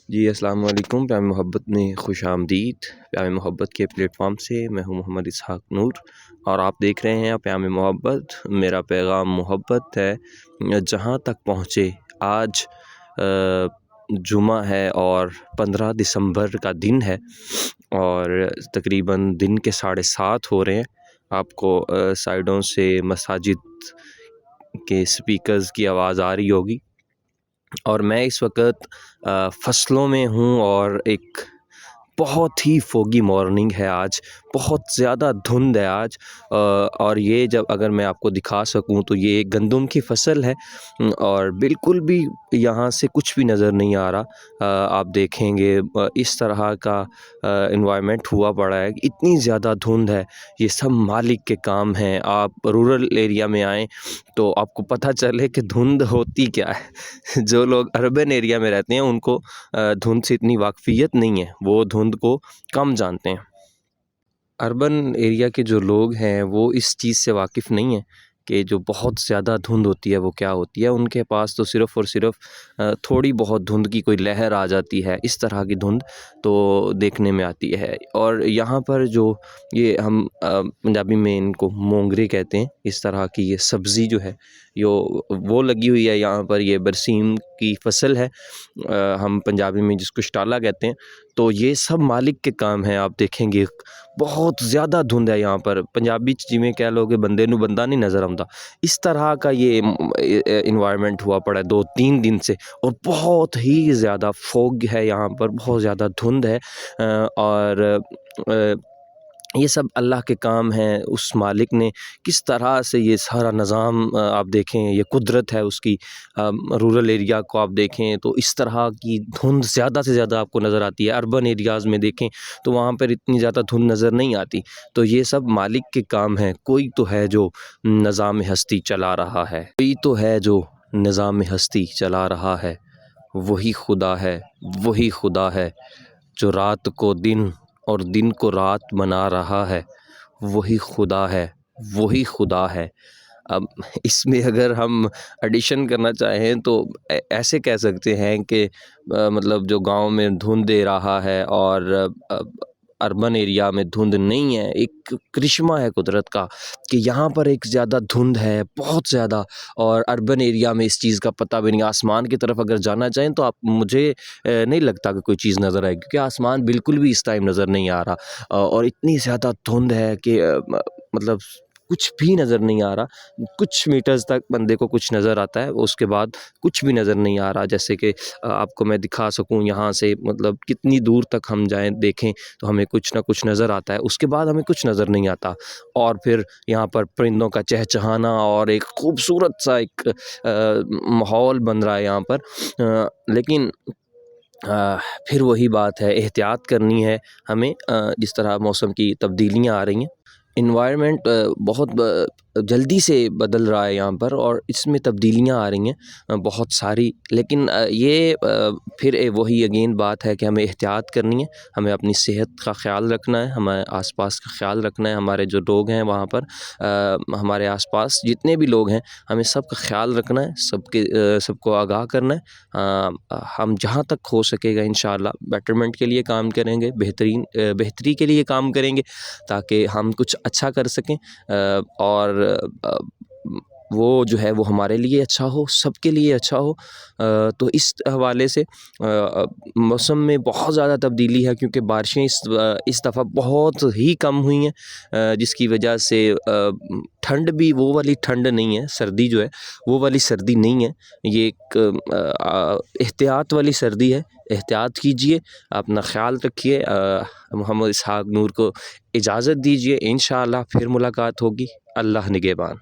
جی السلام علیکم، پیام محبت میں خوش آمدید۔ پیام محبت کے پلیٹ فارم سے میں ہوں محمد اسحاق نور اور آپ دیکھ رہے ہیں پیام محبت۔ میرا پیغام محبت ہے جہاں تک پہنچے۔ آج جمعہ ہے اور 15 دسمبر کا دن ہے اور تقریباً دن کے 7:30 ہو رہے ہیں۔ آپ کو سائڈوں سے مساجد کے سپیکرز کی آواز آ رہی ہوگی اور میں اس وقت فصلوں میں ہوں اور ایک بہت ہی فوگی مارننگ ہے آج، بہت زیادہ دھند ہے آج، اور یہ جب اگر میں آپ کو دکھا سکوں تو یہ گندم کی فصل ہے اور بالکل بھی یہاں سے کچھ بھی نظر نہیں آ رہا۔ آپ دیکھیں گے اس طرح کا انوائرمنٹ ہوا پڑا ہے، اتنی زیادہ دھند ہے۔ یہ سب مالک کے کام ہیں۔ آپ رورل ایریا میں آئیں تو آپ کو پتہ چلے کہ دھند ہوتی کیا ہے۔ جو لوگ اربن ایریا میں رہتے ہیں ان کو دھند سے اتنی واقفیت نہیں ہے، وہ دھند کو کم جانتے ہیں۔ اربن ایریا کے جو لوگ ہیں وہ اس چیز سے واقف نہیں ہیں کہ جو بہت زیادہ دھند ہوتی ہے وہ کیا ہوتی ہے۔ ان کے پاس تو صرف اور صرف تھوڑی بہت دھند کی کوئی لہر آ جاتی ہے، اس طرح کی دھند تو دیکھنے میں آتی ہے۔ اور یہاں پر جو یہ ہم پنجابی میں ان کو مونگرے کہتے ہیں، اس طرح کی یہ سبزی جو ہے وہ لگی ہوئی ہے یہاں پر۔ یہ برسیم کی فصل ہے، ہم پنجابی میں جس کو شٹالا کہتے ہیں۔ تو یہ سب مالک کے کام ہیں۔ آپ دیکھیں گے بہت زیادہ دھند ہے یہاں پر، پنجابی جی میں کہہ لو کہ بندے نو بندہ نہیں نظر آتا، اس طرح کا یہ انوائرمنٹ ہوا پڑا ہے 2-3 دن سے، اور بہت ہی زیادہ فوگ ہے یہاں پر، بہت زیادہ دھند ہے۔ اور یہ سب اللہ کے کام ہیں، اس مالک نے کس طرح سے یہ سارا نظام آپ دیکھیں، یہ قدرت ہے اس کی۔ رورل ایریا کو آپ دیکھیں تو اس طرح کی دھند زیادہ سے زیادہ آپ کو نظر آتی ہے۔ اربن ایریاز میں دیکھیں تو وہاں پر اتنی زیادہ دھند نظر نہیں آتی۔ تو یہ سب مالک کے کام ہیں۔ کوئی تو ہے جو نظام ہستی چلا رہا ہے، کوئی تو ہے جو نظام ہستی چلا رہا ہے، وہی خدا ہے، وہی خدا ہے جو رات کو دن اور دن کو رات بنا رہا ہے، وہی خدا ہے، وہی خدا ہے۔ اب اس میں اگر ہم ایڈیشن کرنا چاہیں تو ایسے کہہ سکتے ہیں کہ مطلب جو گاؤں میں دھند دے رہا ہے اور اربن ایریا میں دھند نہیں ہے، ایک کرشمہ ہے قدرت کا کہ یہاں پر ایک زیادہ دھند ہے، بہت زیادہ، اور اربن ایریا میں اس چیز کا پتہ بھی نہیں۔ آسمان کی طرف اگر جانا چاہیں تو مجھے نہیں لگتا کہ کوئی چیز نظر آئے، کیونکہ آسمان بالکل بھی اس ٹائم نظر نہیں آ رہا، اور اتنی زیادہ دھند ہے کہ مطلب کچھ بھی نظر نہیں آ رہا۔ کچھ میٹرز تک بندے کو کچھ نظر آتا ہے، اس کے بعد کچھ بھی نظر نہیں آ رہا۔ جیسے کہ آپ کو میں دکھا سکوں یہاں سے، مطلب کتنی دور تک ہم جائیں دیکھیں تو ہمیں کچھ نہ کچھ نظر آتا ہے، اس کے بعد ہمیں کچھ نظر نہیں آتا۔ اور پھر یہاں پر پرندوں کا چہچہانا اور ایک خوبصورت سا ایک ماحول بن رہا ہے یہاں پر۔ لیکن پھر وہی بات ہے، احتیاط کرنی ہے ہمیں، جس طرح موسم کی تبدیلیاں آ رہی ہیں۔ انوائرمنٹ بہت جلدی سے بدل رہا ہے یہاں پر، اور اس میں تبدیلیاں آ رہی ہیں بہت ساری۔ لیکن یہ پھر وہی اگین بات ہے کہ ہمیں احتیاط کرنی ہے، ہمیں اپنی صحت کا خیال رکھنا ہے، ہمیں آس پاس کا خیال رکھنا ہے۔ ہمارے جو لوگ ہیں وہاں پر، ہمارے آس پاس جتنے بھی لوگ ہیں، ہمیں سب کا خیال رکھنا ہے، سب کو آگاہ کرنا ہے۔ ہم جہاں تک ہو سکے گا انشاءاللہ بیٹرمنٹ کے لیے کام کریں گے، بہتری کے لیے کام کریں گے تاکہ ہم کچھ اچھا کر سکیں، اور وہ جو ہے وہ ہمارے لیے اچھا ہو، سب کے لیے اچھا ہو۔ تو اس حوالے سے موسم میں بہت زیادہ تبدیلی ہے، کیونکہ بارشیں اس دفعہ بہت ہی کم ہوئی ہیں، جس کی وجہ سے ٹھنڈ بھی وہ والی ٹھنڈ نہیں ہے، سردی جو ہے وہ والی سردی نہیں ہے، یہ ایک احتیاط والی سردی ہے۔ احتیاط کیجئے، اپنا خیال رکھیے۔ محمد اسحاق نور کو اجازت دیجئے، انشاءاللہ پھر ملاقات ہوگی۔ اللہ نگہبان۔